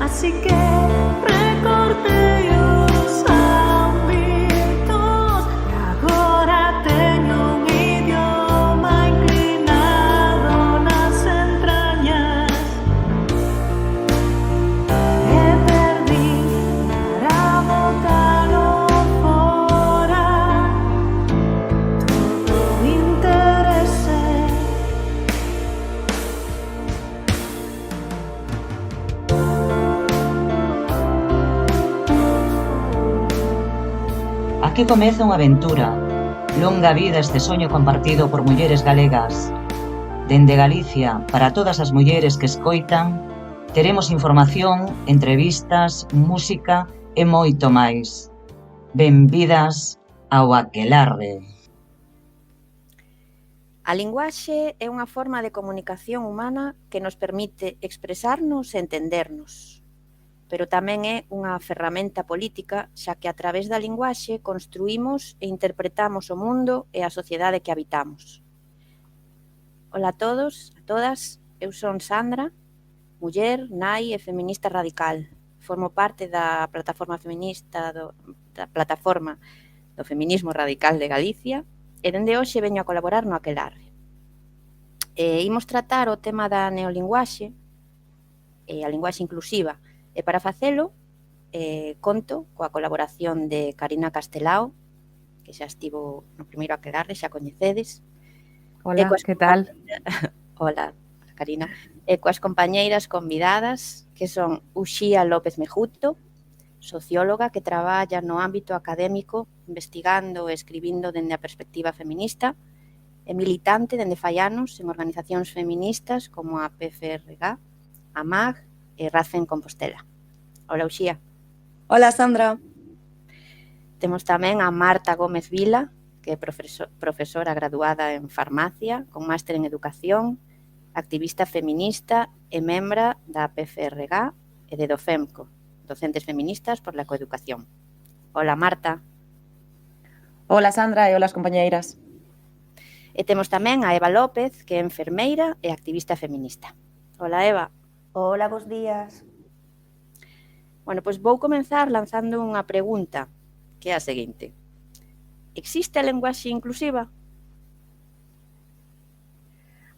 Así que recortei os ámbitos e agora teño un idioma inclinado nas entrañas. E perdí para botalo fora todo o interese. Aquí comeza unha aventura. Longa vida este soño compartido por mulleres galegas. Dende Galicia, para todas as mulleres que escoitan, teremos información, entrevistas, música e moito máis. Benvidas ao Aquelarre. A linguaxe é unha forma de comunicación humana que nos permite expresarnos e entendernos, pero tamén é unha ferramenta política, xa que a través da linguaxe construímos e interpretamos o mundo e a sociedade que habitamos. Ola a todos, a todas, eu son Sandra, muller, nai e feminista radical. Formo parte da plataforma feminista do feminismo radical de Galicia e dende hoxe veño a colaborar no Aquelarre. Imos tratar o tema da neolinguaxe e a linguaxe inclusiva, e para facelo conto coa colaboración de Karina Castelao, que xa estivo no primeiro Aquelarre, xa coñecedes. Hola, que tal? Hola, Karina. E coas compañeiras convidadas, que son Uxía López Mejuto, socióloga que traballa no ámbito académico, investigando e escribindo dende a perspectiva feminista, e militante dende fai anos en organizacións feministas como a PFRG, a MAG e Raza en Compostela. Hola, Uxía. Hola, Sandra. Temos tamén a Marta Gómez Vila, que é profesora graduada en farmacia, con máster en educación, activista feminista e membra da PFRG e de Docemco, Docentes Feministas por la Coeducación. Hola, Marta. Hola, Sandra, e hola as compañeiras. E temos tamén a Eva López, que é enfermeira e activista feminista. Hola, Eva. Hola, bos días. Bueno, pois vou comenzar lanzando unha pregunta, que é a seguinte. Existe a linguaxe inclusiva?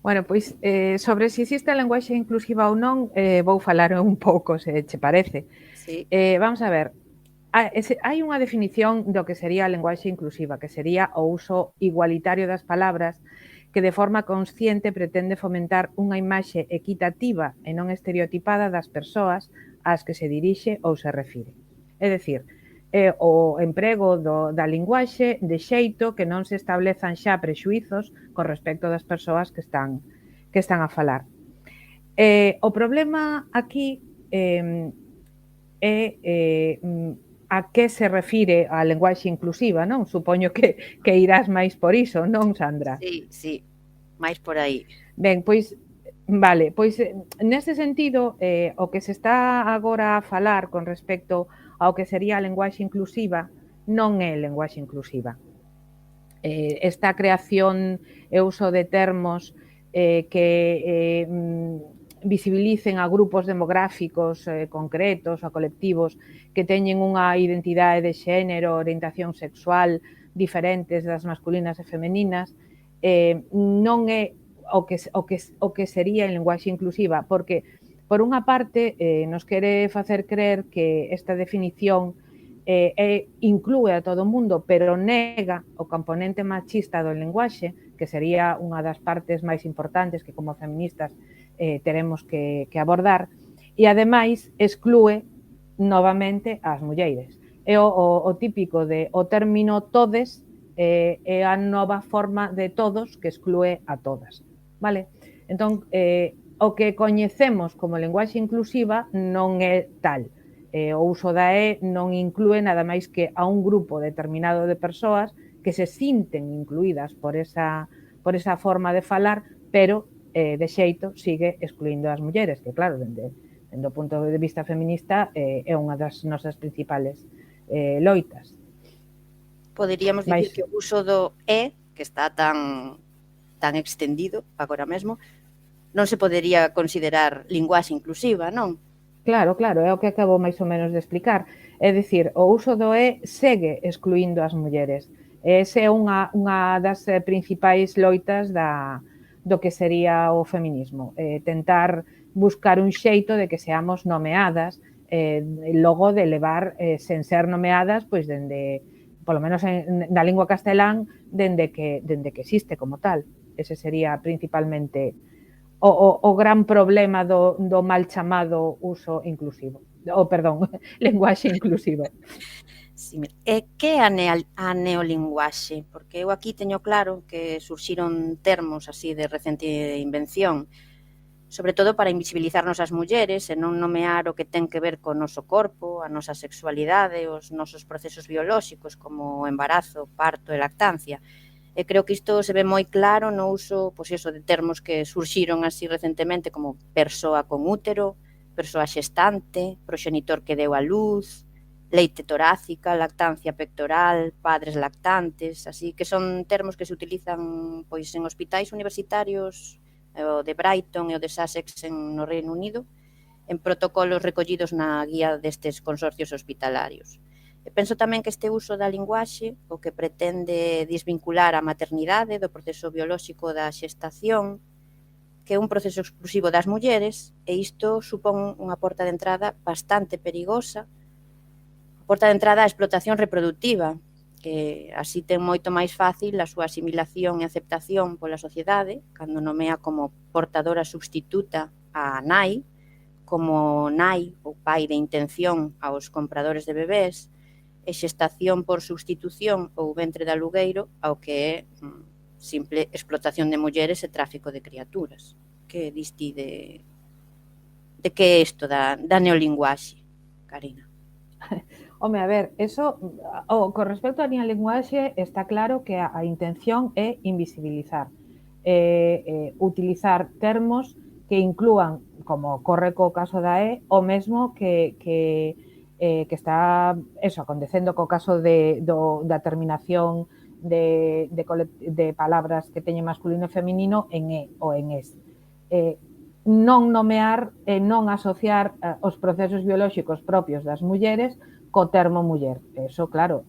Bueno, pois sobre se existe a linguaxe inclusiva ou non, vou falar un pouco, se che parece. Sí. Vamos a ver, hai unha definición do que sería a linguaxe inclusiva, que sería o uso igualitario das palabras que de forma consciente pretende fomentar unha imaxe equitativa e non estereotipada das persoas ás que se dirixe ou se refire. É dicir, o emprego da linguaxe de xeito que non se establezan xa prexuizos con respecto das persoas que están a falar. O problema aquí é a que se refire a linguaxe inclusiva, non? Supoño que irás máis por iso, non, Sandra? Sí, máis por aí. Ben, pois, vale, pois neste sentido, o que se está agora a falar con respecto ao que sería a linguaxe inclusiva non é linguaxe inclusiva. Esta creación e uso de termos que visibilicen a grupos demográficos concretos, a colectivos que teñen unha identidade de xénero, orientación sexual diferentes das masculinas e femeninas, non é o que sería en linguaxe inclusiva, porque, por unha parte, nos quere facer creer que esta definición inclúe a todo o mundo, pero nega o componente machista do linguaxe, que sería unha das partes máis importantes que como feministas teremos que abordar, e ademais exclúe novamente as mulleres. É o típico de o término todes é a nova forma de todos que exclúe a todas. Vale? Entón, o que coñecemos como linguaxe inclusiva non é tal. O uso da E non inclúe nada máis que a un grupo determinado de persoas que se sinten incluídas por esa forma de falar, pero de xeito sigue excluindo as mulleres, que claro, dende o punto de vista feminista é unha das nosas principales loitas. Poderíamos dicir que o uso do E, que está tan extendido agora mesmo, non se podería considerar linguaxe inclusiva, non? Claro, claro, é o que acabo máis ou menos de explicar. É dicir, o uso do E segue excluindo as mulleres. Ese é unha das principais loitas do que sería o feminismo. Tentar buscar un xeito de que seamos nomeadas, logo de levar sen ser nomeadas, pois dende, polo menos na lingua castelán, dende que existe como tal. Ese sería principalmente o gran problema do mal chamado uso inclusivo. Perdón, lenguaxe inclusivo. Sí, e que é a neolinguaxe? Porque eu aquí teño claro que surxiron termos así de recente invención, sobre todo para invisibilizarnos as mulleres e non nomear o que ten que ver co noso corpo, a nosa sexualidade, os nosos procesos biolóxicos como o embarazo, parto e lactancia. E creo que isto se ve moi claro no uso, pois iso, de termos que surxiron así recentemente como persoa con útero, persoa xestante, proxenitor que deu a luz, leite torácica, lactancia pectoral, padres lactantes, así que son termos que se utilizan pois en hospitais universitarios, o de Brighton e o de Sussex no Reino Unido, en protocolos recollidos na guía destes consorcios hospitalarios. E penso tamén que este uso da linguaxe o que pretende desvincular a maternidade do proceso biolóxico da xestación, que é un proceso exclusivo das mulleres, e isto supón unha porta de entrada bastante perigosa, a porta de entrada á explotación reproductiva, que así ten moito máis fácil a súa asimilación e aceptación pola sociedade, cando nomea como portadora substituta a nai, como nai ou pai de intención aos compradores de bebés, e xestación por substitución ou ventre de alugueiro ao que é simple explotación de mulleres e tráfico de criaturas. Que diste de que é isto da neolinguaxe, Karina? Home, a ver, eso, con respecto á neolinguaxe, está claro que a intención é invisibilizar, utilizar termos que inclúan, como corre co caso da E, o mesmo que está eso, acontecendo co caso da terminación de palabras que teñen masculino e feminino en E ou en es. Non nomear e non asociar os procesos biolóxicos propios das mulleres co termo muller. Eso, claro,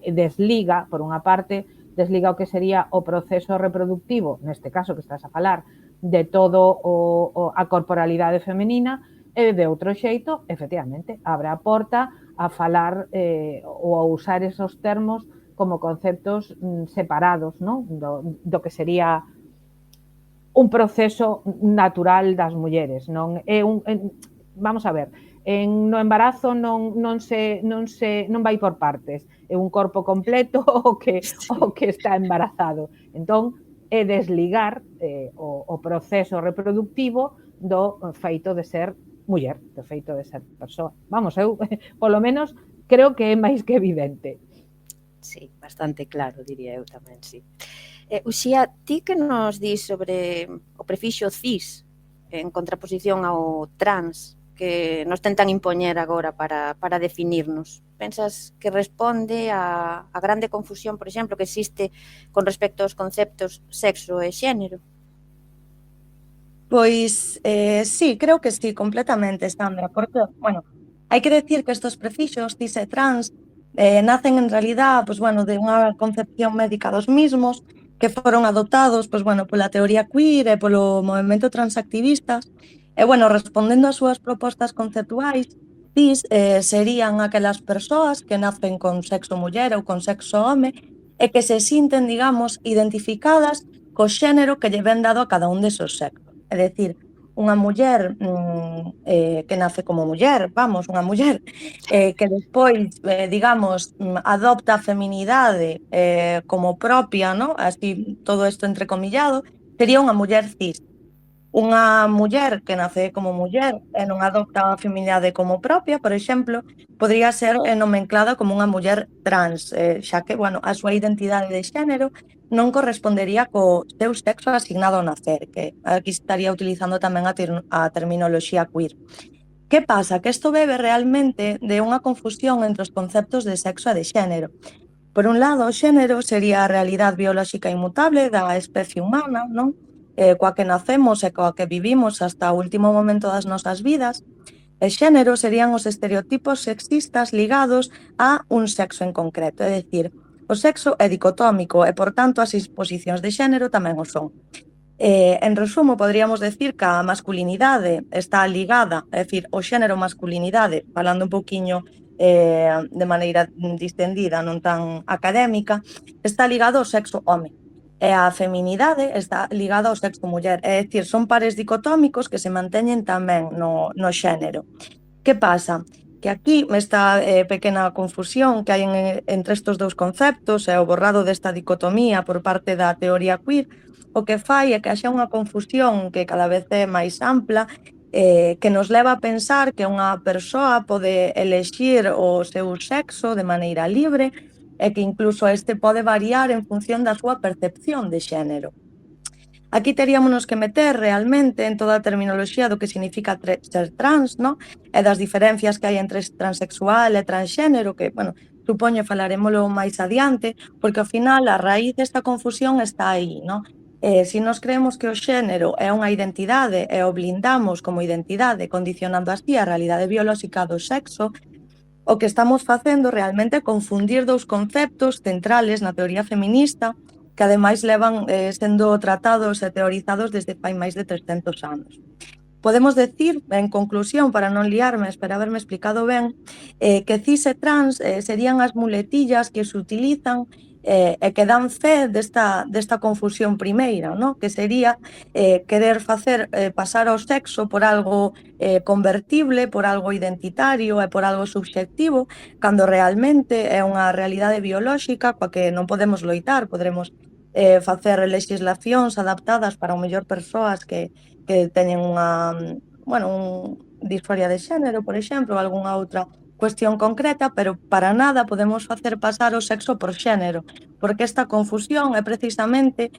desliga, por unha parte, desliga o que sería o proceso reproductivo, neste caso que estás a falar, de todo a corporalidade femenina, e de outro xeito, efectivamente, abre a porta a falar ou a usar esos termos como conceptos separados, non? Do que sería un proceso natural das mulleres, non é vamos a ver, no embarazo non vai por partes, é un corpo completo o que está embarazado. Entón, é desligar o proceso reproductivo do feito de ser muller, do feito de ser persoa. Vamos, eu, polo menos, creo que é máis que evidente. Sí, bastante claro, diría eu tamén, sí. Uxía, ti que nos dis sobre o prefixo cis en contraposición ao trans que nos tentan impoñer agora para definirnos? Pensas que responde a grande confusión, por exemplo, que existe con respecto aos conceptos sexo e xénero? Pois sí, creo que sí, completamente, Sandra, porque, bueno, hai que decir que estes prefixos cis e trans nacen en realidad, pues, bueno, de unha concepción médica dos mismos que foron adoptados, pues, bueno, pola teoría queer e polo movemento transactivista. E, bueno, respondendo ás súas propostas conceptuais, cis serían aquelas persoas que nacen con sexo muller ou con sexo home e que se sinten, digamos, identificadas co xénero que lle ven dado a cada un desos sexos. É dicir, unha muller que nace como muller, vamos, unha muller que despois, digamos, adopta a feminidade como propia, ¿no? Así, todo isto entrecomillado, sería unha muller cis. Unha muller que nace como muller e non adopta a feminidade como propia, por exemplo, podría ser nomenclada como unha muller trans, xa que, bueno, a súa identidade de xénero non correspondería co seu sexo asignado ao nacer, que aquí estaría utilizando tamén a terminoloxía queer. Que pasa? Que isto bebe realmente de unha confusión entre os conceptos de sexo e de xénero. Por un lado, o xénero sería a realidade biolóxica inmutable da especie humana, non? Coa que nacemos e coa que vivimos hasta o último momento das nosas vidas. E xénero serían os estereotipos sexistas ligados a un sexo en concreto, é dicir, o sexo é dicotómico e, por tanto, as exposicións de xénero tamén o son. En resumo, poderíamos decir que a masculinidade está ligada, é dicir, o xénero masculinidade, falando un poquinho de maneira distendida, non tan académica, está ligado ao sexo home. E a feminidade está ligada ao sexo muller, é dicir, son pares dicotómicos que se manteñen tamén no xénero. Que pasa? Que aquí esta pequena confusión que hai entre estes dous conceptos e o borrado desta dicotomía por parte da teoría queer, o que fai é que haxa unha confusión que cada vez é máis ampla, que nos leva a pensar que unha persoa pode elexir o seu sexo de maneira libre e que incluso este pode variar en función da súa percepción de xénero. Aquí teríamonos que meter realmente en toda a terminoloxía do que significa ser trans, no? E das diferencias que hai entre transexual e transxénero, que, bueno, supoño falaremoslo máis adiante, porque ao final a raíz desta confusión está aí, no? Se nos creemos que o xénero é unha identidade e o blindamos como identidade, condicionando así a realidade biolóxica do sexo, o que estamos facendo realmente é confundir dous conceptos centrales na teoría feminista que ademais levan sendo tratados e teorizados desde fai máis de 300 anos. Podemos decir, en conclusión, para non liarme, espero haberme explicado ben, que cis e trans serían as muletillas que se utilizan e que dan fe desta confusión primeira, no? Que sería querer facer pasar ao sexo por algo convertible, por algo identitario e por algo subxectivo, cando realmente é unha realidade biolóxica coa que non podemos loitar, podremos facer legislacións adaptadas para o mellor persoas que teñen unha, bueno, disforia de xénero, por exemplo, ou algunha outra cuestión concreta, pero para nada podemos facer pasar o sexo por xénero, porque esta confusión é precisamente,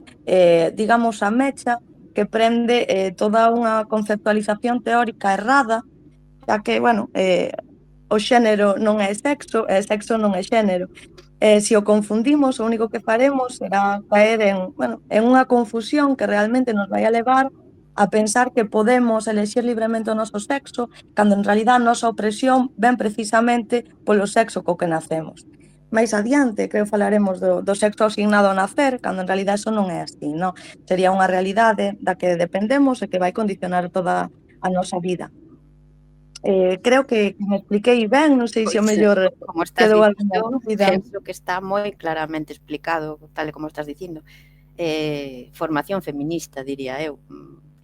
digamos, a mecha que prende toda unha conceptualización teórica errada, xa que, bueno, o xénero non é sexo e sexo non é xénero. Se o confundimos, o único que faremos será caer en unha confusión que realmente nos vai a levar a pensar que podemos elexir libremente o noso sexo, cando en realidad a nosa opresión ven precisamente polo sexo co que nacemos. Máis adiante, creo, falaremos do sexo asignado ao nacer, cando en realidad eso non é así, non? Sería unha realidade da que dependemos e que vai condicionar toda a nosa vida. Creo que me expliquei ben, non sei se o mellor como estás quedou alguna dicindo, dúbida. penso que está moi claramente explicado, tal e como estás dicindo. Formación feminista, diría eu,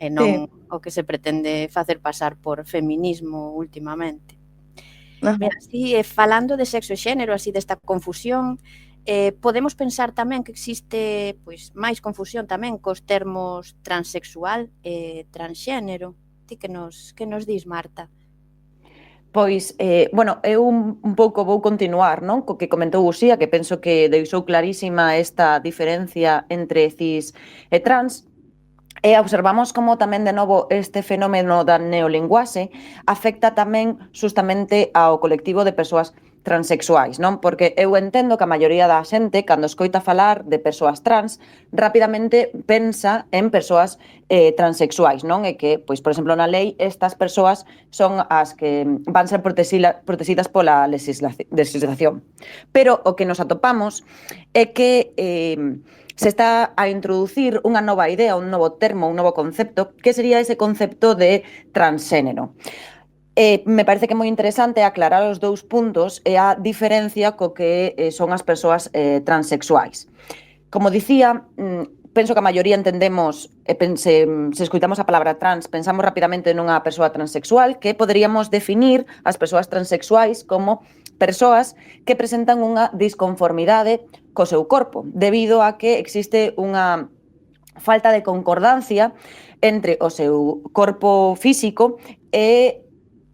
e non o que se pretende facer pasar por feminismo últimamente. Ben, así, falando de sexo e xénero, así desta confusión, podemos pensar tamén que existe pois máis confusión tamén cos termos transexual e transxénero. Ti que nos dis, Marta? Pois, bueno, eu un pouco vou continuar, non? Co que comentou Uxía, que penso que deixou clarísima esta diferencia entre cis e trans, e observamos como tamén, de novo, este fenómeno da neolinguaxe afecta tamén justamente ao colectivo de persoas transexuais, non? Porque eu entendo que a maioría da xente, cando escoita falar de persoas trans, rapidamente pensa en persoas transexuais, non? E que, pois, por exemplo, na lei, estas persoas son as que van ser protegidas pola legislación. Pero o que nos atopamos é que se está a introducir unha nova idea, un novo termo, un novo concepto, que sería ese concepto de transxénero. Me parece que é moi interesante aclarar os dous puntos e a diferencia co que son as persoas transexuais. Como dicía, penso que a maioría entendemos, se escoitamos a palabra trans, pensamos rapidamente nunha persoa transexual, que poderíamos definir as persoas transexuais como persoas que presentan unha disconformidade co seu corpo, debido a que existe unha falta de concordancia entre o seu corpo físico e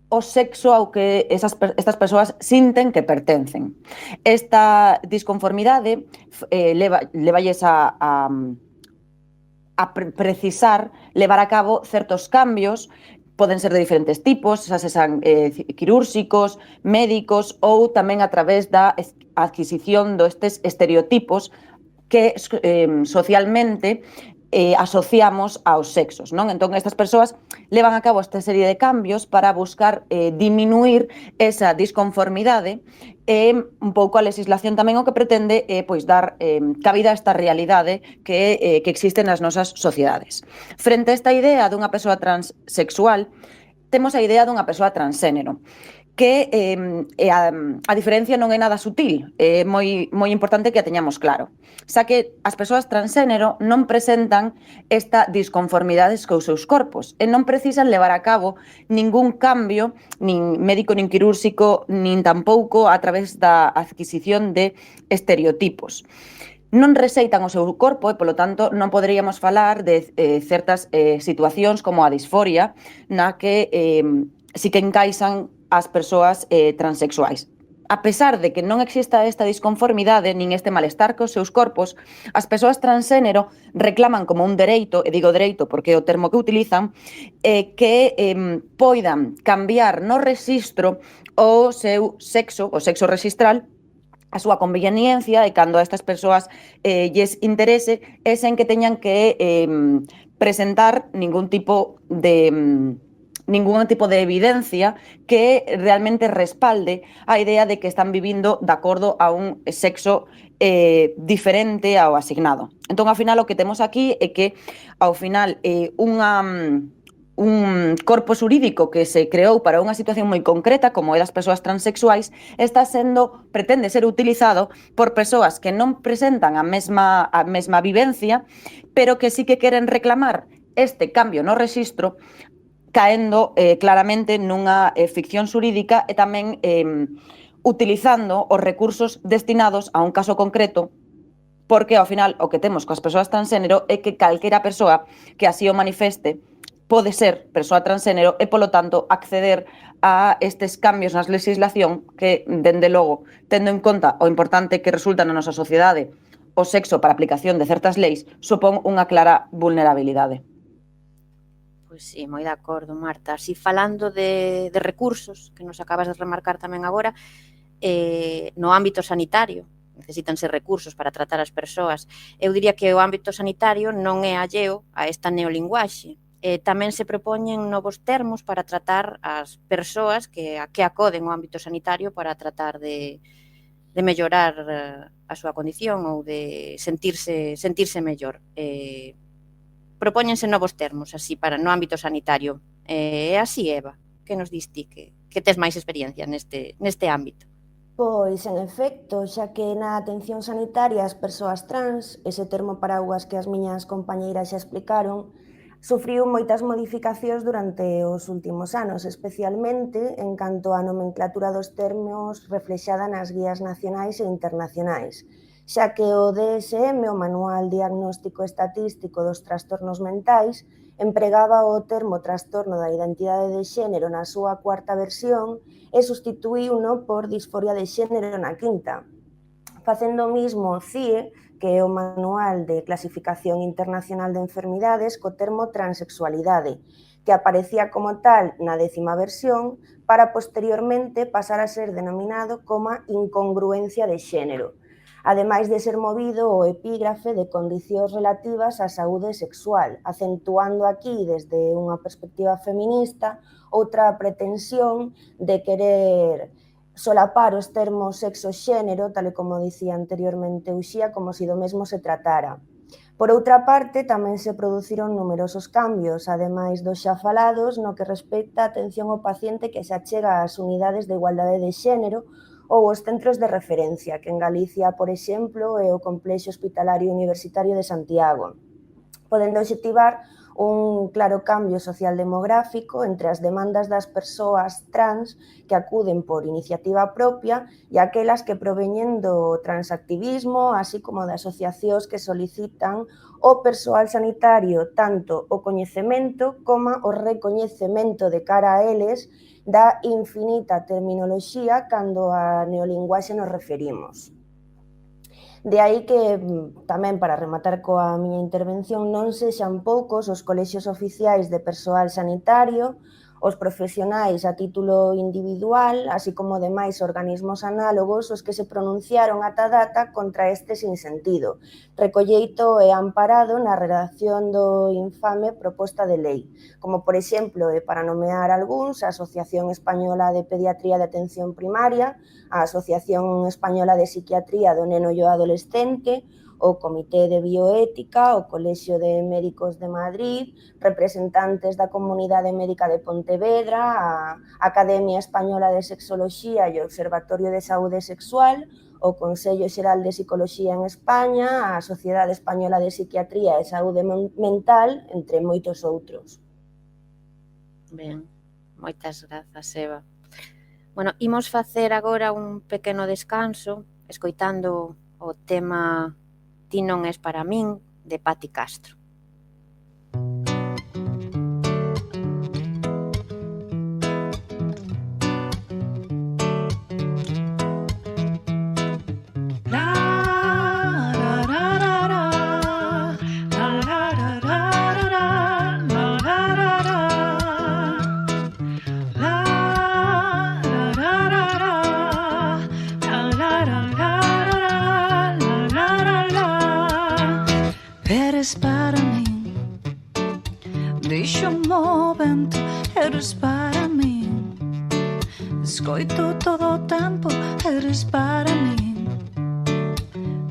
o sexo ao que estas persoas sinten que pertencen. Esta disconformidade levalles a precisar levar a cabo certos cambios, poden ser de diferentes tipos, xa sean quirúrxicos, médicos ou tamén a través da adquisición destes estereotipos que socialmente asociamos aos sexos, non? Entón, estas persoas levan a cabo esta serie de cambios para buscar diminuir esa disconformidade e un pouco a legislación tamén o que pretende pois dar cabida a esta realidade que existe nas nosas sociedades. Frente a esta idea dunha persoa transexual, temos a idea dunha persoa transxénero, que a diferencia non é nada sutil, é moi importante que a teñamos claro. Xa que as persoas transxénero non presentan esta disconformidade cos seus corpos e non precisan levar a cabo ningún cambio, nin médico, nin quirúrxico, nin tampouco a través da adquisición de estereotipos. Non receitan o seu corpo e, polo tanto, non poderíamos falar de certas situacións como a disforia, na que sí que encaixan as persoas transexuais. A pesar de que non exista esta disconformidade nin este malestar cos seus corpos, as persoas transxénero reclaman como un dereito, e digo dereito porque é o termo que utilizan, que poidan cambiar no rexistro o seu sexo, o sexo rexistral, a súa conveniencia e cando a estas persoas lles interese é sen que teñan que presentar ningún tipo de evidencia que realmente respalde a idea de que están vivindo de acordo a un sexo diferente ao asignado. Entón, ao final, o que temos aquí é que, ao final, un corpo xurídico que se creou para unha situación moi concreta, como é das persoas transexuais, pretende ser utilizado por persoas que non presentan a mesma vivencia, pero que sí que queren reclamar este cambio no rexistro, caendo claramente nunha ficción xurídica e tamén utilizando os recursos destinados a un caso concreto, porque ao final o que temos coas persoas transxénero é que calquera persoa que así o manifeste pode ser persoa transxénero e, polo tanto, acceder a estes cambios na legislación que, dende logo, tendo en conta o importante que resulta na nosa sociedade o sexo para a aplicación de certas leis, supón unha clara vulnerabilidade. Pois sí, moi de acordo, Marta. Así, falando de recursos, que nos acabas de remarcar tamén agora, no ámbito sanitario, necesítanse recursos para tratar as persoas. Eu diría que o ámbito sanitario non é alleo a esta neolinguaxe. Tamén se propoñen novos termos para tratar as persoas que acoden ao ámbito sanitario para tratar de mellorar a súa condición ou de sentirse mellor. Propóñense novos termos así para no ámbito sanitario. É así, Eva, que nos dis ti que tes máis experiencia neste ámbito? Pois, en efecto, xa que na atención sanitaria as persoas trans, ese termo paraguas que as miñas compañeiras xa explicaron, sufriu moitas modificacións durante os últimos anos, especialmente en canto á nomenclatura dos termos reflexada nas guías nacionais e internacionais, xa que o DSM, o Manual Diagnóstico Estatístico dos Trastornos Mentais, empregaba o termo trastorno da identidade de xénero na súa cuarta versión e substituíuno por disforia de xénero na quinta. Facendo o mismo o CIE, que é o Manual de Clasificación Internacional de Enfermidades, co termo transexualidade, que aparecía como tal na 10ª versión para posteriormente pasar a ser denominado como incongruencia de xénero, ademais de ser movido o epígrafe de condicións relativas á saúde sexual, acentuando aquí, desde unha perspectiva feminista, outra pretensión de querer solapar os termos sexo-xénero, tal e como dicía anteriormente Uxía, como se do mesmo se tratara. Por outra parte, tamén se produciron numerosos cambios, ademais dos xa falados, no que respecta a atención ao paciente que se achega ás unidades de igualdade de xénero ou os centros de referencia, que en Galicia, por exemplo, é o Complexo Hospitalario Universitario de Santiago, podendo obxectivar un claro cambio social demográfico entre as demandas das persoas trans que acuden por iniciativa propia e aquelas que proveñen do transactivismo, así como de asociacións que solicitan o persoal sanitario tanto o coñecemento como o recoñecemento de cara a eles da infinita terminoloxía cando a neolinguaxe nos referimos. De aí que, tamén para rematar coa miña intervención, non sexan poucos os colexios oficiais de persoal sanitario os profesionais a título individual, así como demais organismos análogos os que se pronunciaron ata data contra este sinsentido, recolleito e amparado na redacción do infame proposta de lei, como por exemplo, e para nomear algúns, a Asociación Española de Pediatría de Atención Primaria, a Asociación Española de Psiquiatría do Neno e o Adolescente, o Comité de Bioética, o Colexio de Médicos de Madrid, representantes da Comunidade Médica de Pontevedra, a Academia Española de Sexoloxía e o Observatorio de Saúde Sexual, o Consello Xeral de Psicoloxía en España, a Sociedade Española de Psiquiatría e Saúde Mental, entre moitos outros. Ben, moitas grazas, Eva. Bueno, imos facer agora un pequeno descanso, escoitando o tema Ti non es para min, de Patti Castro. Eres para min, dixo mo vento, eres para min. Escoito todo o tempo, eres para min.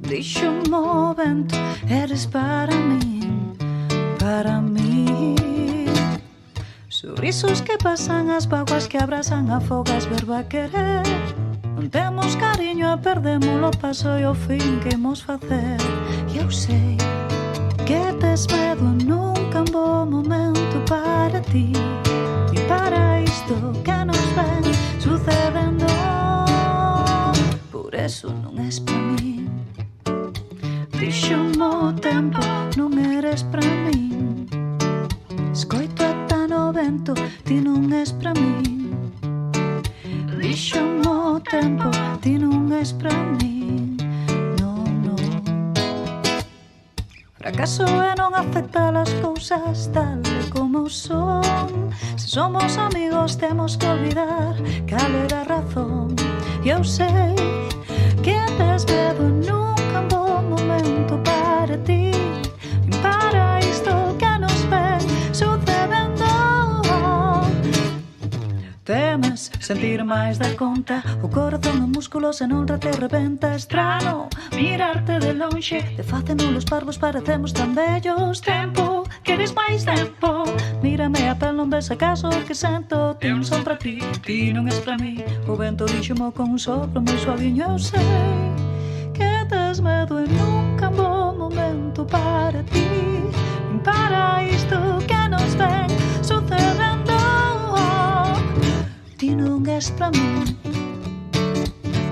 Dixo mo vento, eres para min, para min. Sorrisos que pasan as vaguas que abrazan a fogas, verba querer. Non temos cariño e perdemos o paso e o fin que imos facer. E eu sei que tes medo nunca un bo momento para ti e para isto que nos ven sucedendo. Por eso non es para mí. Dixo mo tempo, non eres para min. Escoito ata no vento, ti non es para min. Dixo mo tempo, ti non es para min. Fracaso é non aceptar as cousas tal como son. Se somos amigos temos que olvidar cal era a razón. E eu sei que tes medo nunca un bo momento para ti, para isto que nos ven sucedendo. Temes sentir máis da conta, o corazón en músculos e non te rebenta. Estrano mirarte de lonxe, de faceno os parvos parecemos tan bellos. Tempo, queres máis tempo? Mírame a pel, non ves acaso que sento. Ti non son para ti, ti non es para mí. O vento díxomo con un sopro moi suaviño. Eu sei que tes medo e nunca un bo momento para ti, para isto que nos ven sucedendo. Ti non és para min.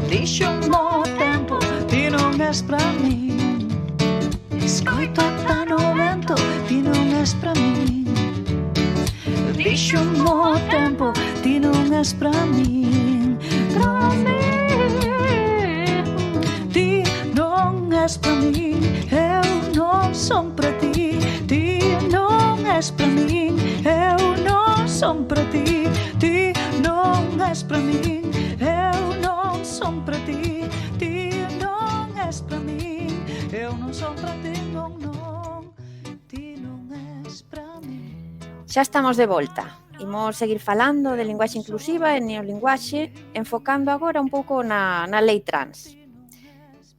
Dixo mo tempo, ti non és para min. Escoito ata no vento, ti non és para min. Dixo mo tempo, ti non és para min. Para min. Ti non és para min, eu non son para ti. Ti non és para min, eu non son para ti. Ti non és para min, eu non son para ti. Ti non és para min, eu non son para ti, non, non. Ti non és para min. Xa estamos de volta. Imos seguir falando de linguaxe inclusiva e neolinguaxe, enfocando agora un pouco na lei trans.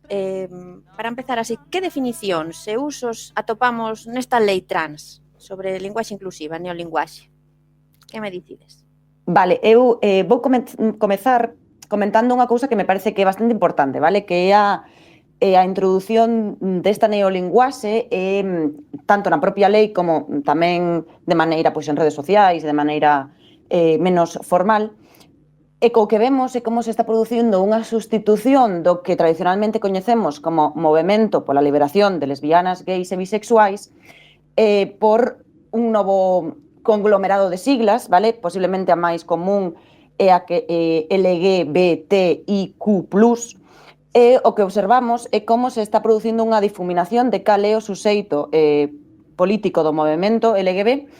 Para empezar así, que definicións e usos atopamos nesta lei trans sobre linguaxe inclusiva, neolinguaxe? Que me dicides? Vale, eu vou comezar comentando unha cousa que me parece que é bastante importante, vale? Que é a introdución desta neolinguaxe tanto na propia lei como tamén de maneira pois, en redes sociais e de maneira menos formal. E co que vemos é como se está producindo unha sustitución do que tradicionalmente coñecemos como movemento pola liberación de lesbianas, gays e bisexuais por un novo conglomerado de siglas, vale? Posiblemente a máis común é a que LGBTIQ+, e o que observamos é como se está producindo unha difuminación de cal é o suxeito político do movemento LGB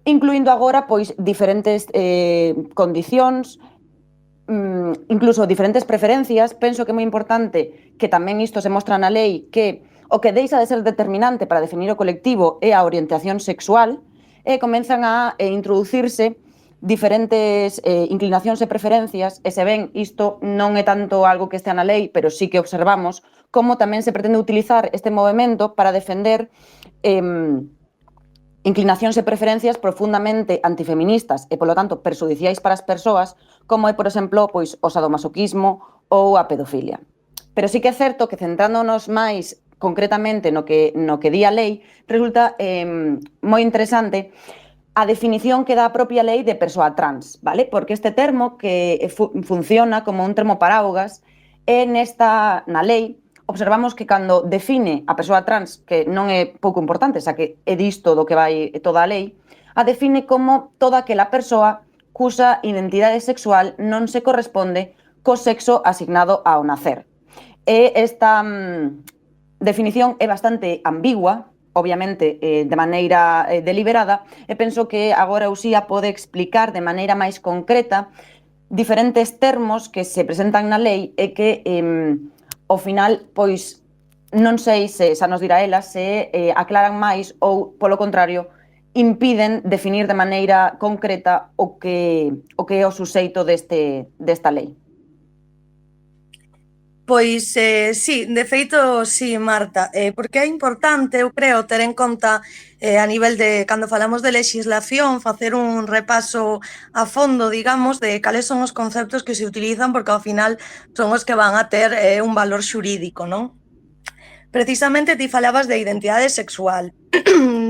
incluindo agora pois diferentes condicións, incluso diferentes preferencias. Penso que é moi importante que tamén isto se mostra na lei, que o que deixa de ser determinante para definir o colectivo é a orientación sexual, e comenzan a introducirse diferentes inclinacións e preferencias, e se ven, isto non é tanto algo que estea na lei, pero sí que observamos como tamén se pretende utilizar este movimento para defender inclinacións e preferencias profundamente antifeministas e, polo tanto, perxudiciais para as persoas, como é, por exemplo, pois, o sadomasoquismo ou a pedofilia. Pero sí que é certo que, centrándonos máis concretamente no que di a lei, resulta moi interesante a definición que dá a propia lei de persoa trans, vale? Porque este termo que funciona como un termo paraugas, e na lei observamos que cando define a persoa trans, que non é pouco importante, xa que é disto do que vai toda a lei, a define como toda aquela persoa cusa identidade sexual non se corresponde co sexo asignado ao nacer. E esta definición é bastante ambigua, obviamente de maneira deliberada, e penso que agora Uxía pode explicar de maneira máis concreta diferentes termos que se presentan na lei e que ao final, pois, non sei se, xa nos dirá ela, se aclaran máis ou, polo contrario, impiden definir de maneira concreta o que é o suxeito desta lei. Pois, sí, de feito, sí, Marta, porque é importante, eu creo, ter en conta a nivel de, cando falamos de legislación, facer un repaso a fondo, digamos, de cales son os conceptos que se utilizan, porque ao final son os que van a ter un valor xurídico, non? Precisamente ti falabas de identidade sexual.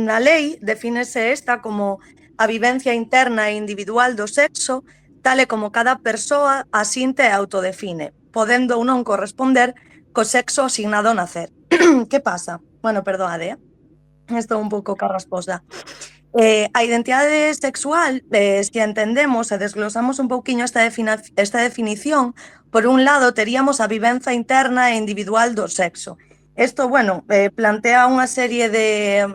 Na lei defínese esta como a vivencia interna e individual do sexo, tal e como cada persoa asinte e autodefine, podendo ou non corresponder co sexo asignado ao nacer. Que pasa? Bueno, perdoade, estou un pouco carrasposa. A identidade sexual, se entendemos e desglosamos un pouquiño esta definición, por un lado teríamos a vivenza interna e individual do sexo. Isto, bueno, plantea unha serie de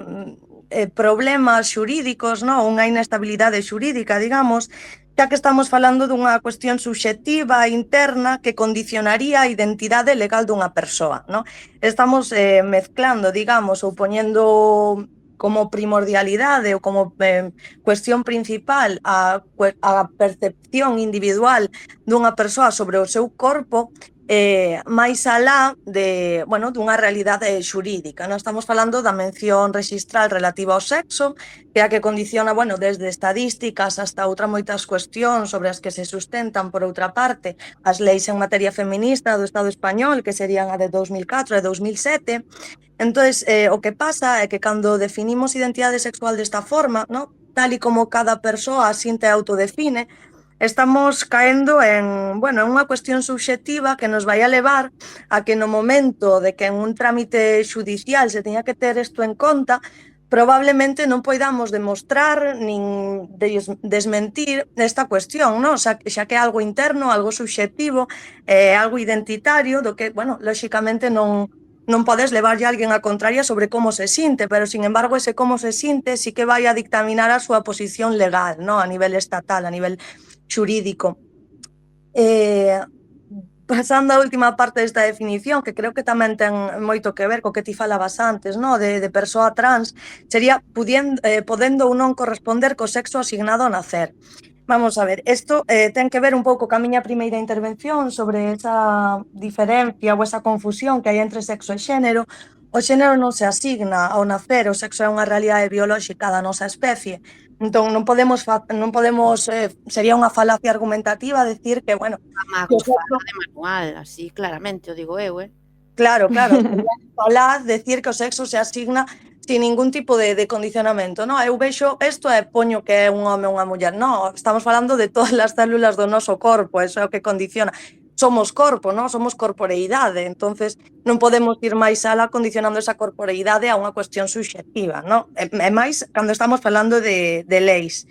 problemas xurídicos, non? Unha inestabilidade xurídica, digamos, xa que estamos falando dunha cuestión subxectiva interna que condicionaría a identidade legal dunha persoa, non? Estamos mezclando, digamos, ou poñendo como primordialidade ou como cuestión principal a percepción individual dunha persoa sobre o seu corpo, máis alá de, bueno, dunha realidade xurídica. Non estamos falando da mención rexistral relativa ao sexo, que é a que condiciona, bueno, desde estadísticas hasta outras moitas cuestións sobre as que se sustentan, por outra parte, as leis en materia feminista do Estado español, que serían a de 2004 e 2007. Entonces, o que pasa é que cando definimos identidade sexual desta forma, ¿no?, tal e como cada persoa asinte e autodefine, estamos caendo en, bueno, en unha cuestión subxectiva que nos vai a levar a que no momento de que en un trámite xudicial se teña que ter isto en conta, probablemente non poidamos demostrar nin desmentir esta cuestión, non? Xa que é algo interno, algo subxectivo, algo identitario, do que, bueno, lóxicamente non podes levarlle a alguén a contraria sobre como se sinte, pero, sin embargo, ese como se sinte sí que vai a dictaminar a súa posición legal, non? A nivel estatal, a nivel xurídico. Pasando á última parte desta definición, que creo que tamén ten moito que ver co que ti falabas antes, no? de persoa trans, sería podendo ou non corresponder co sexo asignado ao nacer. Vamos a ver, isto ten que ver un pouco ca miña primeira intervención sobre esa diferencia ou esa confusión que hai entre sexo e xénero. O xénero non se asigna ao nacer, o sexo é unha realidade biolóxica da nosa especie. Entón, non podemos sería unha falacia argumentativa decir que, bueno, Amago, fala de manual, así claramente, o digo eu, Claro, sería falaz decir que o sexo se asigna sin ningún tipo de condicionamento, non? Eu vexo isto e poño que é un home ou unha muller. Non, estamos falando de todas as células do noso corpo, eso é o que condiciona. Somos corpo, non? Somos corporeidade, entonces non podemos ir máis alá condicionando esa corporeidade a unha cuestión subxectiva, non? E máis cando estamos falando de leis.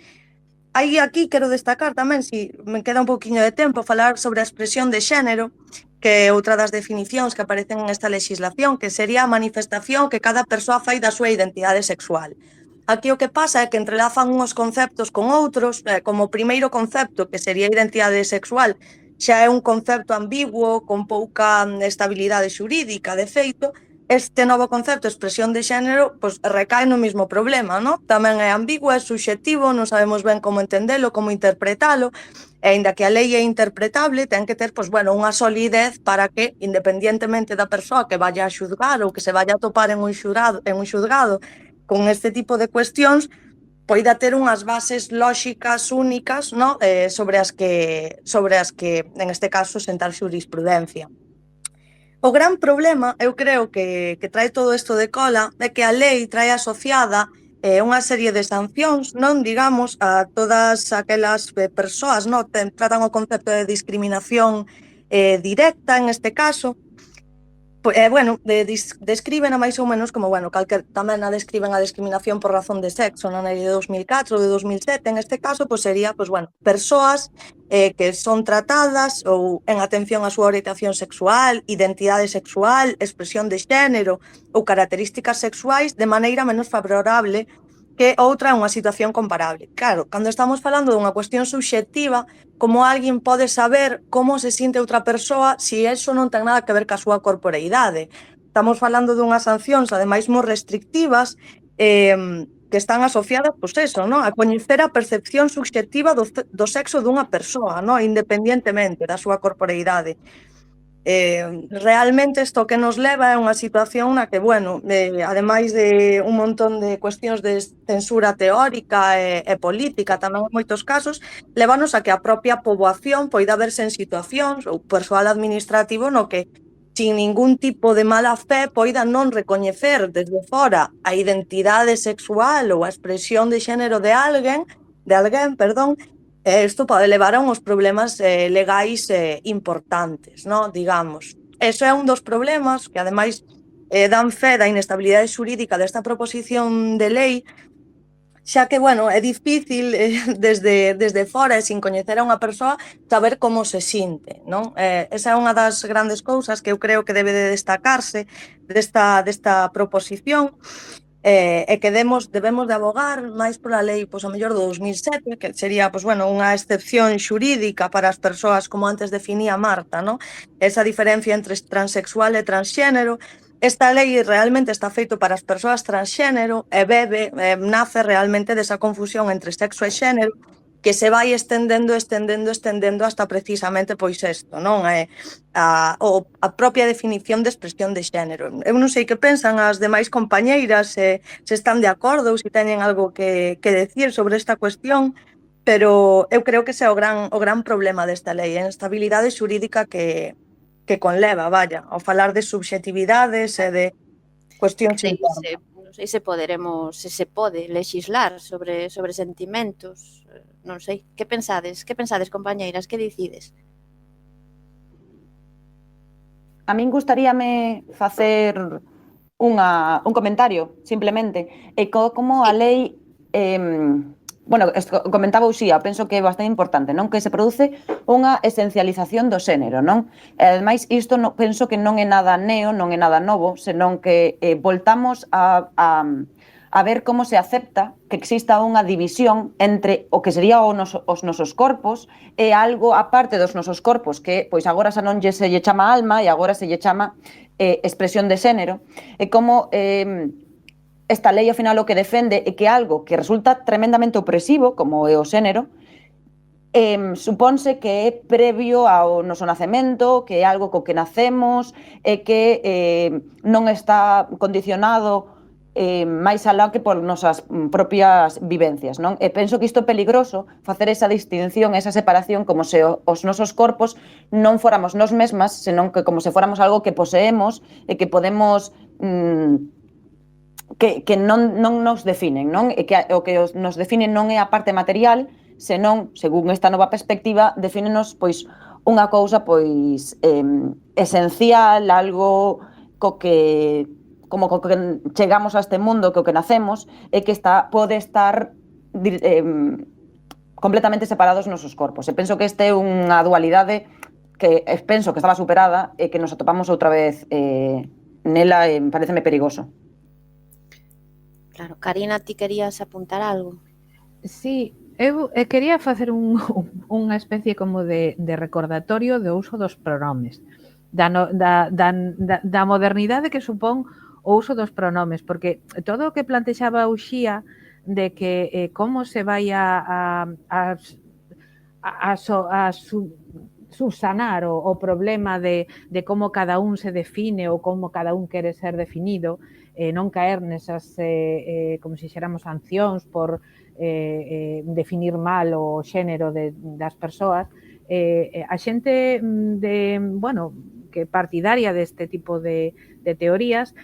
Aí aquí quero destacar tamén, se me queda un pouquiño de tempo, falar sobre a expresión de xénero, que é outra das definicións que aparecen nesta legislación, que sería a manifestación que cada persoa fai da súa identidade sexual. Aquí o que pasa é que entrelazan uns conceptos con outros, como o primeiro concepto, que sería a identidade sexual, xa é un concepto ambiguo, con pouca estabilidade xurídica. De feito, este novo concepto, expresión de xénero, pois recae no mismo problema, non? Tamén é ambiguo, é subxectivo, non sabemos ben como entendelo, como interpretalo, e aínda que a lei é interpretable, ten que ter, pois, bueno, unha solidez para que, independientemente da persoa que vaya a xulgar ou que se vaya a topar en un xulgado con este tipo de cuestións, poida ter unhas bases lóxicas únicas, no? sobre as que, en este caso, sentar xurisprudencia. O gran problema, eu creo que trae todo isto de cola, é que a lei trae asociada unha serie de sancións, non, digamos, a todas aquelas persoas, non, tratan o concepto de discriminación directa, en este caso. Bueno, describen máis ou menos como, bueno, tamén a describen a discriminación por razón de sexo na lei de 2004 ou de 2007, en este caso, pois sería, pois, bueno, persoas que son tratadas ou en atención á súa orientación sexual, identidade sexual, expresión de xénero ou características sexuais de maneira menos favorable que outra en unha situación comparable. Claro, cando estamos falando dunha cuestión subxectiva, como alguén pode saber como se sinte outra persoa se eso non ten nada que ver ca súa corporeidade? Estamos falando dunhas sancións, ademais, moi restrictivas, que están asociadas, pois eso, non? A coñecer a percepción subxectiva do sexo dunha persoa, non? Independientemente da súa corporeidade. Realmente isto que nos leva é unha situación na que, bueno, ademais de un montón de cuestións de censura teórica e política tamén en moitos casos, levanos a que a propia poboación poida verse en situacións ou persoal administrativo no que sin ningún tipo de mala fe poida non recoñecer desde fora a identidade sexual ou a expresión de xénero de alguén, isto pode levar a uns problemas legais importantes, non? Digamos. Eso é un dos problemas que, ademais, dan fe da inestabilidade xurídica desta proposición de lei, xa que, bueno, é difícil desde fora e sin coñecer a unha persoa saber como se sinte, non? Esa é unha das grandes cousas que eu creo que debe de destacarse desta proposición, e que debemos de abogar máis pola lei, pois, a mellor do 2007, que sería, pois, bueno, unha excepción xurídica para as persoas, como antes definía Marta, non? Esa diferencia entre transexual e transxénero. Esta lei realmente está feito para as persoas transxénero e nace realmente desa confusión entre sexo e xénero, que se vai estendendo hasta precisamente, pois, isto, non? A propia definición de expresión de xénero. Eu non sei que pensan as demais compañeiras, se están de acordo ou se teñen algo que decir sobre esta cuestión, pero eu creo que ese é o gran problema desta lei, a instabilidade xurídica que conleva, vaya, ao falar de subxectividades e de cuestións internas. Non sei se se pode lexislar sobre sentimentos, non sei. Que pensades, compañeiras, que dicides? A min gustaríame facer un comentario, simplemente, e como a lei, bueno, comentaba Uxía, penso que é bastante importante, non? Que se produce unha esencialización do xénero, non? E, ademais, isto penso que non é nada neo, non é nada novo, senón que voltamos a ver como se acepta que exista unha división entre o que sería os nosos corpos e algo aparte dos nosos corpos, que pois agora xa non se lle chama alma e agora se lle chama expresión de xénero, e como esta lei ao final o que defende é que algo que resulta tremendamente opresivo, como é o xénero, supónse que é previo ao noso nacemento, que é algo co que nacemos e que non está condicionado máis alá que por nosas propias vivencias, non? E penso que isto é peligroso, facer esa distinción, esa separación, como se os nosos corpos non fóramos nós mesmas, senón que como se fóramos algo que poseemos e que podemos que non nos definen, non? E que o que nos define non é a parte material, senón, según esta nova perspectiva, defínenos pois unha cousa pois esencial, algo co que chegamos a este mundo, que o que nacemos, e que pode estar completamente separados dos nosos corpos. E penso que esta é unha dualidade que penso que estaba superada e que nos atopamos outra vez nela e pareceme perigoso. Claro, Karina, ti querías apuntar algo? Sí, eu quería facer unha especie como de recordatorio do uso dos pronomes, da modernidade que supón o uso dos pronomes, porque todo o que plantexaba Uxía de que como se vai a subsanar o problema de como cada un se define ou como cada un quere ser definido, non caer nesas, como se xeramos, sancións por definir mal o xénero das persoas, a xente que partidaria deste tipo de teorías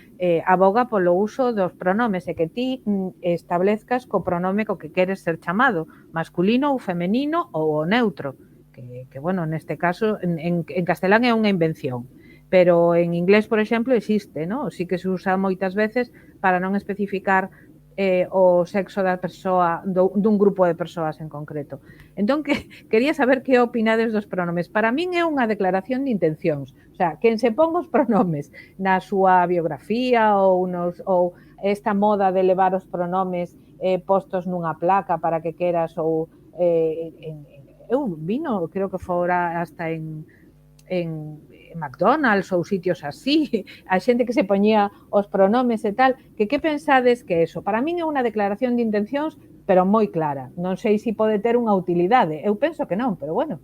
aboga polo uso dos pronomes e que ti establezcas co pronome co que queres ser chamado, masculino ou femenino ou o neutro, que bueno, neste caso en castelán é unha invención, pero en inglés, por exemplo, existe, ¿no? Sí que se usa moitas veces para non especificar o sexo da persoa, dun grupo de persoas en concreto. Entón, quería saber que opinades dos pronomes. Para min é unha declaración de intencións. O sea, quen se pon os pronomes na súa biografía ou esta moda de levar os pronomes postos nunha placa para que queras ou eu vino, creo que fora hasta en McDonald's ou sitios así, a xente que se poñía os pronomes e tal, que pensades que eso? Para min é unha declaración de intencións, pero moi clara. Non sei se pode ter unha utilidade. Eu penso que non, pero bueno.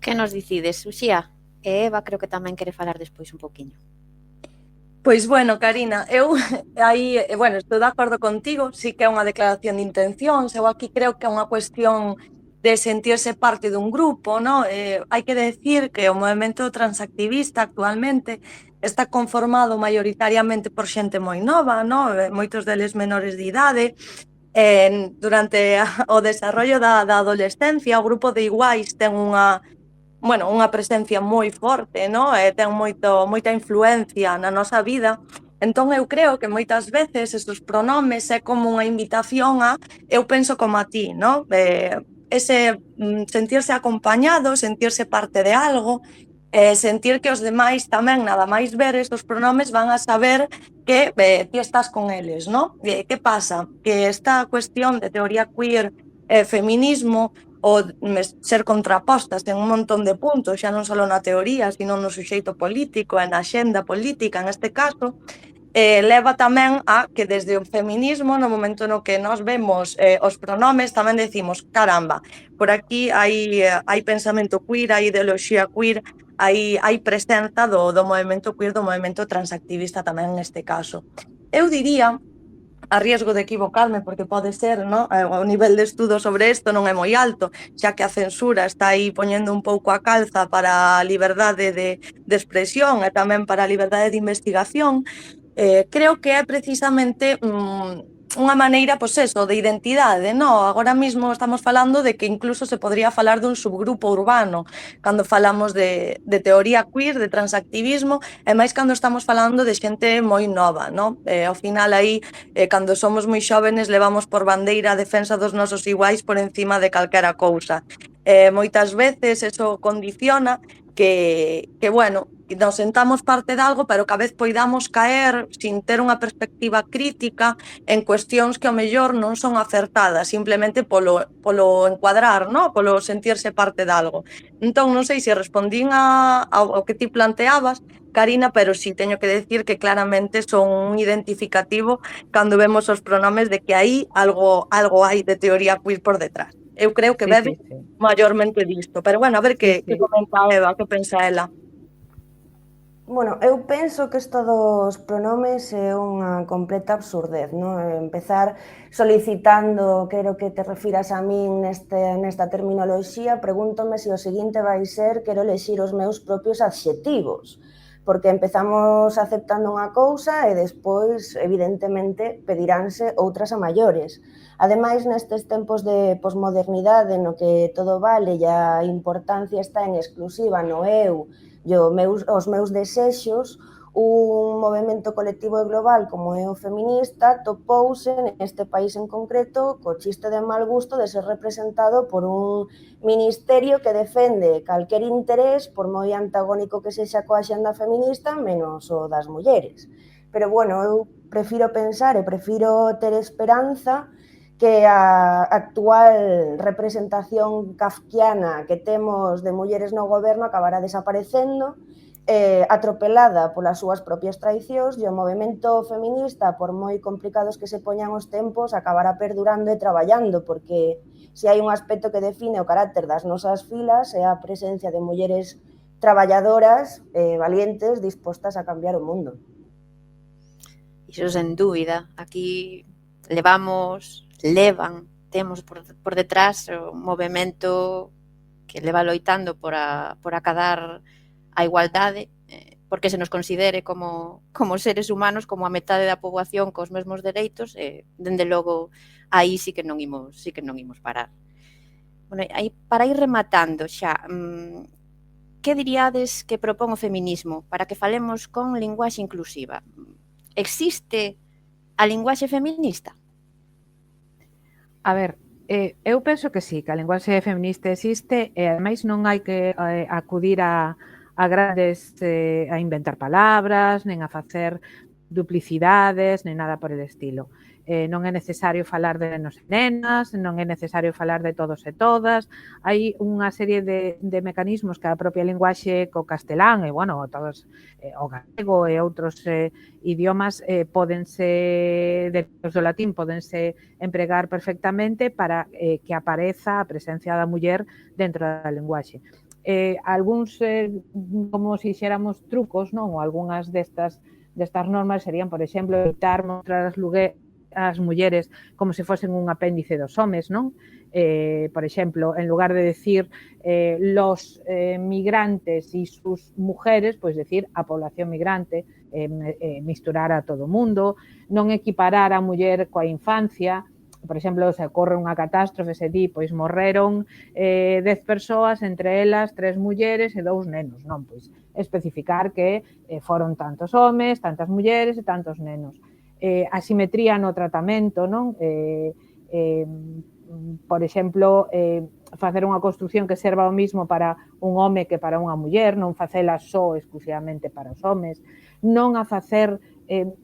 Que nos dicides, Uxía? E Eva creo que tamén quere falar despois un poquinho. Pois bueno, Karina, eu aí, estou de acordo contigo, sí que é unha declaración de intencións, eu aquí creo que é unha cuestión de sentirse parte dun grupo, ¿no? Hai que decir que o movemento transactivista actualmente está conformado maioritariamente por xente moi nova, ¿no? Moitos deles menores de idade. Durante o desarrollo da adolescencia, o grupo de iguais ten unha presencia moi forte, ¿no? Ten moita influencia na nosa vida. Entón, eu creo que moitas veces esos pronomes é como unha invitación a eu penso como a ti, ¿no? Ese sentirse acompañado, sentirse parte de algo, sentir que os demais tamén, nada máis ver estos pronomes, van a saber que ti estás con eles, ¿no? Que pasa? Que esta cuestión de teoría queer, feminismo, o ser contrapostas en un montón de puntos, xa non só na teoría, sino no suxeito político e na xenda política, en este caso, leva tamén a que desde o feminismo, no momento no que nós vemos os pronomes, tamén decimos, caramba, por aquí hai pensamento queer, hai ideoloxía queer, hai presenza do movemento queer, do movemento transactivista tamén neste caso. Eu diría, a riesgo de equivocarme, porque pode ser, ¿no? O nivel de estudo sobre isto non é moi alto, xa que a censura está aí poñendo un pouco a calza para a liberdade de expresión e tamén para a liberdade de investigación. Creo que é precisamente unha maneira, pois eso, de identidade, no? Agora mesmo estamos falando de que incluso se podría falar dun subgrupo urbano cando falamos de teoría queer, de transactivismo, e máis cando estamos falando de xente moi nova, no? Ao final aí, cando somos moi xóvenes, levamos por bandeira a defensa dos nosos iguais por encima de calquera cousa. Moitas veces eso condiciona que nos sentamos parte de algo, pero que a vez poidamos caer sin ter unha perspectiva crítica en cuestións que ao mellor non son acertadas, simplemente polo encuadrar, ¿no? Polo sentirse parte de algo. Entón, non sei se respondín ao que ti planteabas, Karina, pero sí teño que decir que claramente son un identificativo cando vemos os pronomes de que aí algo hai de teoría queer por detrás. Eu creo que bebe maiormente disto, pero bueno, a ver que comenta Eva, que pensa ela. Bueno, eu penso que isto dos pronomes é unha completa absurdez, non? Empezar solicitando, quero que te refiras a min nesta terminoloxía, pregúntome se o seguinte vai ser quero elexir os meus propios adxetivos, porque empezamos aceptando unha cousa e despois, evidentemente, pediránse outras a maiores. Ademais, nestes tempos de posmodernidade no que todo vale e a importancia está en exclusiva no eu e os meus desexos, un movemento colectivo e global como é o feminista topouse neste país en concreto co chiste de mal gusto de ser representado por un ministerio que defende calquer interés, por moi antagónico que sexa coa xenda feminista, menos o das mulleres. Pero, bueno, eu prefiro pensar e prefiro ter esperanza que a actual representación kafkiana que temos de mulleres no goberno acabará desaparecendo, atropelada polas súas propias traicións, e o movemento feminista, por moi complicados que se poñan os tempos, acabará perdurando e traballando, porque se hai un aspecto que define o carácter das nosas filas é a presencia de mulleres traballadoras, valientes, dispostas a cambiar o mundo. Iso sen dúbida. Aquí temos por detrás o movemento que leva loitando por acadar a igualdade, porque se nos considere como seres humanos, como a metade da poboación cos mesmos dereitos, dende logo aí sí que non imos parar. Bueno, aí para ir rematando xa, que diríades que propón o feminismo para que falemos con linguaxe inclusiva? Existe a linguaxe feminista? A ver, eu penso que sí, que a linguaxe feminista existe e ademais non hai que acudir a grandes, a inventar palabras, nen a facer duplicidades, nen nada por el estilo. Non é necesario falar de nenos e nenas, non é necesario falar de todos e todas. Hai unha serie de mecanismos que a propia linguaxe co castelán e, bueno, todos, o galego e outros idiomas pódense, derivados do latín, pódense empregar perfectamente para que apareza a presencia da muller dentro da linguaxe. Algúns, como se xéramos trucos, non? Ou algunhas destas normas serían, por exemplo, evitar mostrar as mulleres como se fosen un apéndice dos homes, non? Por exemplo, en lugar de decir los migrantes y sus mujeres, pois decir a población migrante, misturar a todo o mundo, non equiparar a muller coa infancia. Por exemplo, se ocorre unha catástrofe, se di, pois morreron 10 persoas, entre elas 3 mulleres e 2 nenos, non? Pois especificar que foron tantos homes, tantas mulleres e tantos nenos. Asimetría no tratamento, non? Por exemplo, facer unha construción que serva o mismo para un home que para unha muller, non facela só exclusivamente para os homes, non a facer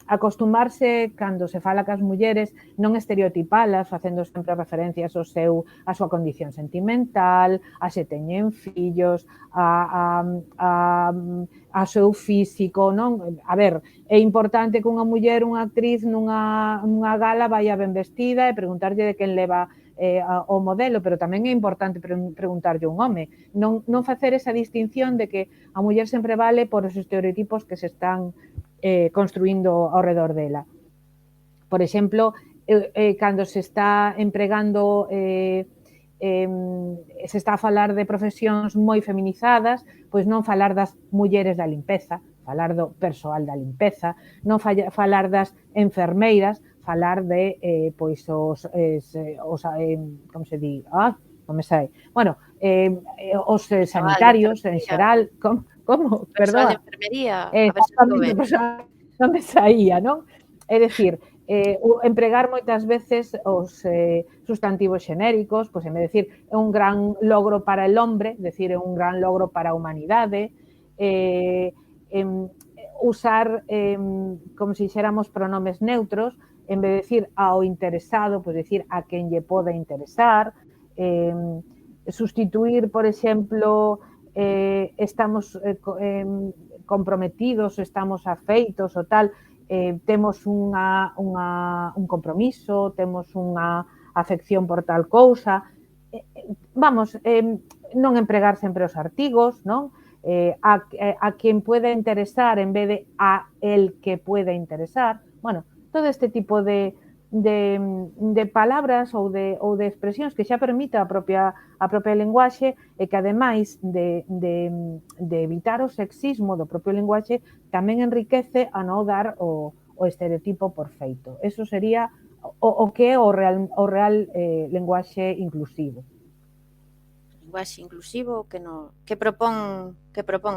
acostumarse cando se fala cas mulleres, non estereotipalas, facendo sempre referencias a súa condición sentimental, a se teñen fillos, a seu físico, non? A ver, é importante que unha muller, unha actriz nunha gala vaya ben vestida e preguntarlle de quen leva o modelo, pero tamén é importante preguntarlle a un home. Non facer esa distinción de que a muller sempre vale por os estereotipos que se están construindo ao redor dela. Por exemplo, cando se está empregando, se está a falar de profesións moi feminizadas, pois non falar das mulleres da limpeza, falar do persoal da limpeza, non falar das enfermeiras, falar de, pois, os como se di? Non me sai. Bueno, os sanitarios en xeral, como? Persoal de Perdoa. enfermería, Exactamente, non me saía, non? É dicir, empregar moitas veces os sustantivos xenéricos, pois en vez de decir é un gran logro para el hombre, decir é un gran logro para a humanidade, usar, como se dixéramos, pronomes neutros, en vez de decir ao interesado, pois decir a quen lle poda interesar, sustituir, por exemplo, estamos comprometidos, estamos afeitos ou tal, temos un compromiso, temos unha afección por tal cousa. Vamos, non empregar sempre os artigos, non? A quen pueda interesar en vez de a el que pueda interesar. Bueno, todo este tipo de palabras ou de expresións que xa permite a propia linguaxe e que, ademais de evitar o sexismo do propio linguaxe, tamén enriquece a non dar o estereotipo por feito. Eso sería o que é o real linguaxe inclusivo. Linguaxe inclusivo que propón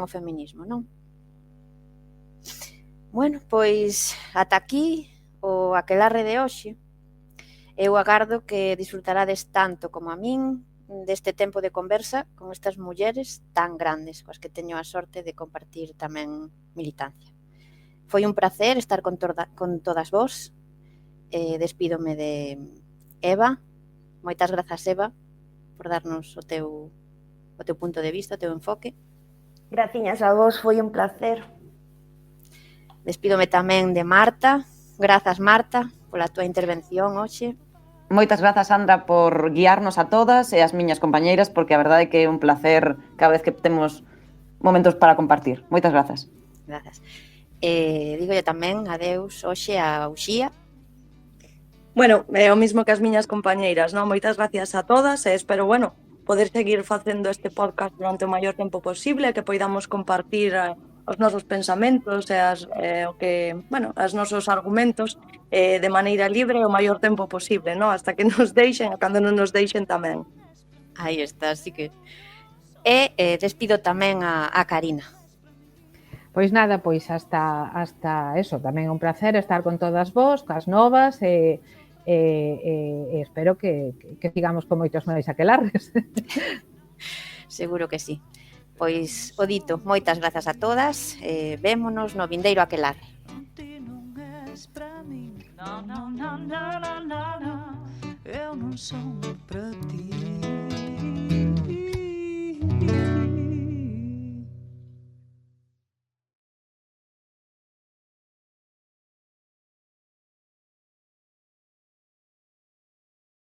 o feminismo, non? Bueno, pois ata aquí o aquelarre de hoxe. Eu agardo que disfrutarades tanto como a min deste tempo de conversa con estas mulleres tan grandes coas que teño a sorte de compartir tamén militancia. Foi un placer estar con todas vos. Despídome de Eva. Moitas grazas, Eva, por darnos o teu punto de vista, o teu enfoque. Graciñas a vos, foi un placer. Despídome tamén de Marta. Grazas, Marta, pola túa intervención hoxe. Moitas grazas, Sandra, por guiarnos a todas e as miñas compañeiras, porque a verdade é que é un placer cada vez que temos momentos para compartir. Moitas grazas. Grazas. Dígolle tamén adeus hoxe a Uxía. Bueno, é o mismo que as miñas compañeiras, non? Moitas gracias a todas e espero, bueno, poder seguir facendo este podcast durante o maior tempo posible, que poidamos compartir os nosos pensamentos e os nosos argumentos de maneira libre o maior tempo posible, non? Hasta que nos deixen e cando non nos deixen tamén. Aí está, así que... despido tamén a Karina. Pois nada, pois hasta eso, tamén un placer estar con todas vos, cas novas, e espero que sigamos con moitos máis aquelarres. Seguro que sí. Pois, o dito, moitas grazas a todas, vémonos no vindeiro aquelarre. Eu non son pra ti.